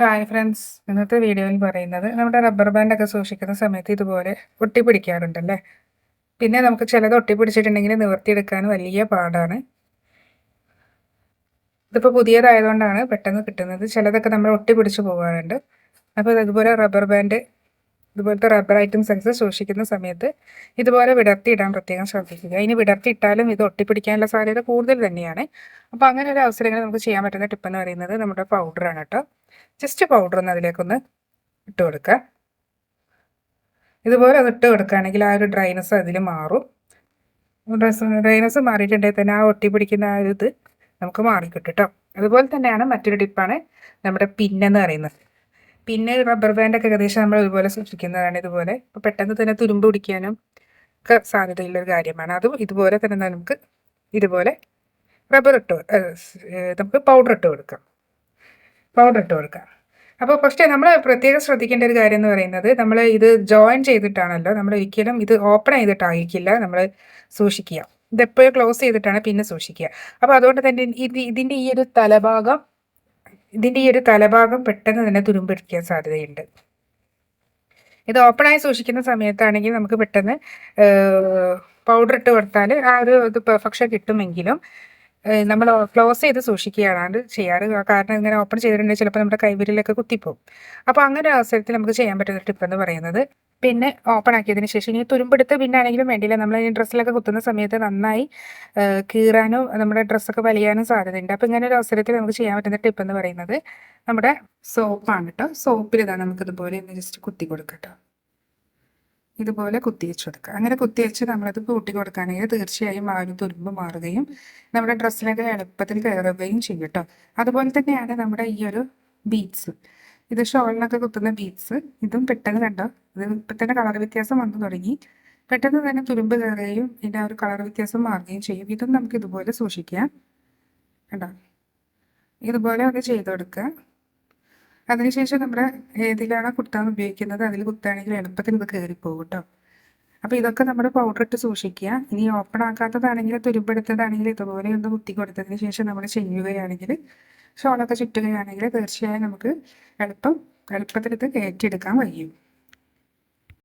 Hi friends, ഇന്നത്തെ വീഡിയോയിൽ പറയുന്നത് നമ്മുടെ റബ്ബർ ബാൻഡൊക്കെ സൂക്ഷിക്കുന്ന സമയത്ത് ഇതുപോലെ ഒട്ടിപ്പിടിക്കാറുണ്ടല്ലേ. പിന്നെ നമുക്ക് ചിലത് ഒട്ടിപ്പിടിച്ചിട്ടുണ്ടെങ്കിൽ നിവർത്തിയെടുക്കാൻ വലിയ പാടാണ്. ഇതിപ്പോൾ പുതിയതായതുകൊണ്ടാണ് പെട്ടെന്ന് കിട്ടുന്നത്. ചിലതൊക്കെ നമ്മൾ ഒട്ടിപ്പിടിച്ച് പോകാറുണ്ട്. അപ്പോൾ ഇതുപോലെ റബ്ബർ ബാൻഡ്, ഇതുപോലത്തെ റബ്ബർ ഐറ്റംസ് സൂക്ഷിക്കുന്ന സമയത്ത് ഇതുപോലെ വിടർത്തിയിടാൻ പ്രത്യേകം ശ്രദ്ധിക്കുക. ഇനി വിടർത്തിയിട്ടാലും ഇത് ഒട്ടിപ്പിടിക്കാനുള്ള സാധ്യത കൂടുതൽ തന്നെയാണ്. അപ്പോൾ അങ്ങനെ ഒരു അവസരങ്ങളിൽ നമുക്ക് ചെയ്യാൻ പറ്റുന്ന ടിപ്പ് എന്ന് പറയുന്നത് നമ്മുടെ പൗഡറാണ് കേട്ടോ. ജസ്റ്റ് പൗഡർ ഒന്ന് അതിലേക്കൊന്ന് ഇട്ട് കൊടുക്കുക. ഇതുപോലെ അത് ഇട്ട് കൊടുക്കുകയാണെങ്കിൽ ആ ഒരു ഡ്രൈനസ് അതിൽ മാറും. ഡ്രൈനസ് മാറിയിട്ടുണ്ടെങ്കിൽ തന്നെ ആ ഒട്ടിപ്പിടിക്കുന്ന ആ ഒരു ഇത് നമുക്ക് മാറിക്കിട്ടും കേട്ടോ. അതുപോലെ തന്നെയാണ് മറ്റൊരു ടിപ്പാണ് നമ്മുടെ പിന്നെന്ന് പറയുന്നത്. പിന്നെ റബ്ബർ ബാൻഡൊക്കെ ഏകദേശം നമ്മൾ ഇതുപോലെ സൂക്ഷിക്കുന്നതാണ്. ഇതുപോലെ ഇപ്പോൾ പെട്ടെന്ന് തന്നെ തുരുമ്പ് പിടിക്കാനും ഒക്കെ സാധ്യതയുള്ളൊരു കാര്യമാണ്. അതും ഇതുപോലെ തന്നെ നമുക്ക് ഇതുപോലെ നമുക്ക് പൗഡർ ഇട്ട് കൊടുക്കാം. അപ്പോൾ പക്ഷേ നമ്മൾ പ്രത്യേകം ശ്രദ്ധിക്കേണ്ട ഒരു കാര്യം എന്ന് പറയുന്നത്, നമ്മൾ ഇത് ജോയിൻ ചെയ്തിട്ടാണല്ലോ, നമ്മൾ ഒരിക്കലും ഇത് ഓപ്പൺ ചെയ്തിട്ടായിരിക്കില്ല നമ്മൾ സൂക്ഷിക്കുക. ഇതെപ്പോഴും ക്ലോസ് ചെയ്തിട്ടാണ് പിന്നെ സൂക്ഷിക്കുക. അപ്പോൾ അതുകൊണ്ട് തന്നെ ഇതിൻ്റെ ഈ ഒരു തലഭാഗം പെട്ടെന്ന് തന്നെ തുരുമ്പെടുക്കാൻ സാധ്യതയുണ്ട്. ഇത് ഓപ്പണായി സൂക്ഷിക്കുന്ന സമയത്താണെങ്കിൽ നമുക്ക് പെട്ടെന്ന് പൗഡർ ഇട്ട് കൊടുത്താൽ ആ ഒരു ഇത് പെർഫെക്ഷൻ കിട്ടുമെങ്കിലും നമ്മൾ ക്ലോസ് ചെയ്ത് സൂക്ഷിക്കുകയാണ് ചെയ്യാറ്. കാരണം ഇങ്ങനെ ഓപ്പൺ ചെയ്തിട്ടുണ്ടെങ്കിൽ ചിലപ്പോൾ നമ്മുടെ കൈവിരലൊക്കെ കുത്തിപ്പോവും. അപ്പോൾ അങ്ങനെ അവസരത്തിൽ നമുക്ക് ചെയ്യാൻ പറ്റുന്ന ടിപ്പ് എന്ന് പറയുന്നത്, പിന്നെ ഓപ്പൺ ആക്കിയതിന് ശേഷം ഇനി തുരുമ്പെടുത്ത് പിന്നാണെങ്കിലും വേണ്ടിയില്ല, നമ്മൾ ഈ ഡ്രസ്സിലൊക്കെ കുത്തുന്ന സമയത്ത് നന്നായി കീറാനും നമ്മുടെ ഡ്രസ്സൊക്കെ വലിയാനും സാധ്യതയുണ്ട്. അപ്പോൾ ഇങ്ങനെ ഒരു അവസരത്തിൽ നമുക്ക് ചെയ്യാൻ പറ്റുന്ന ടിപ്പ് എന്ന് പറയുന്നത് നമ്മുടെ സോപ്പാണ് കേട്ടോ. സോപ്പിൽ ഇതാണ് നമുക്കിതുപോലെ ഒന്ന് ജസ്റ്റ് കുത്തി കൊടുക്കട്ടോ. ഇതുപോലെ കുത്തിവെച്ച് കൊടുക്കുക. അങ്ങനെ കുത്തിവെച്ച് നമ്മളത് കൂട്ടി കൊടുക്കുകയാണെങ്കിൽ തീർച്ചയായും ആ ഒരു തുരുമ്പ് മാറുകയും നമ്മുടെ ഡ്രസ്സിലൊക്കെ എളുപ്പത്തിൽ കയറുകയും ചെയ്യും കേട്ടോ. അതുപോലെ തന്നെയാണ് നമ്മുടെ ഈ ഒരു ബീഡ്സ്. ഇത് ഷോളിനൊക്കെ കുത്തുന്ന ബീഡ്സ്. ഇതും പെട്ടെന്ന് കണ്ടോ, ഇത് ഇപ്പം തന്നെ കളർ വ്യത്യാസം വന്നു തുടങ്ങി. പെട്ടെന്ന് തന്നെ തുരുമ്പ് കയറുകയും ഇതിൻ്റെ ആ ഒരു കളർ വ്യത്യാസം മാറുകയും ചെയ്യും. ഇതും നമുക്ക് ഇതുപോലെ സൂക്ഷിക്കാം കേട്ടോ. ഇതുപോലെ അത് ചെയ്ത് കൊടുക്കുക. അതിനുശേഷം നമ്മുടെ ഏതിലാണോ കുത്താൻ ഉപയോഗിക്കുന്നത് അതിൽ കുത്തുകയാണെങ്കിൽ എളുപ്പത്തിൽ ഇത് കയറിപ്പോകും കേട്ടോ. അപ്പോൾ ഇതൊക്കെ നമ്മുടെ പൗഡർ ഇട്ട് സൂക്ഷിക്കുക. ഇനി ഓപ്പൺ ആക്കാത്തതാണെങ്കിൽ, തുരുമ്പെടുത്തതാണെങ്കിൽ ഇതുപോലെ ഒന്ന് കുത്തി കൊടുത്തതിന് ശേഷം നമ്മൾ ചെയ്യുകയാണെങ്കിൽ, ഷോളൊക്കെ ചുറ്റുകയാണെങ്കിൽ തീർച്ചയായും നമുക്ക് എളുപ്പത്തിൽ ഇത് കയറ്റിയെടുക്കാൻ കഴിയും.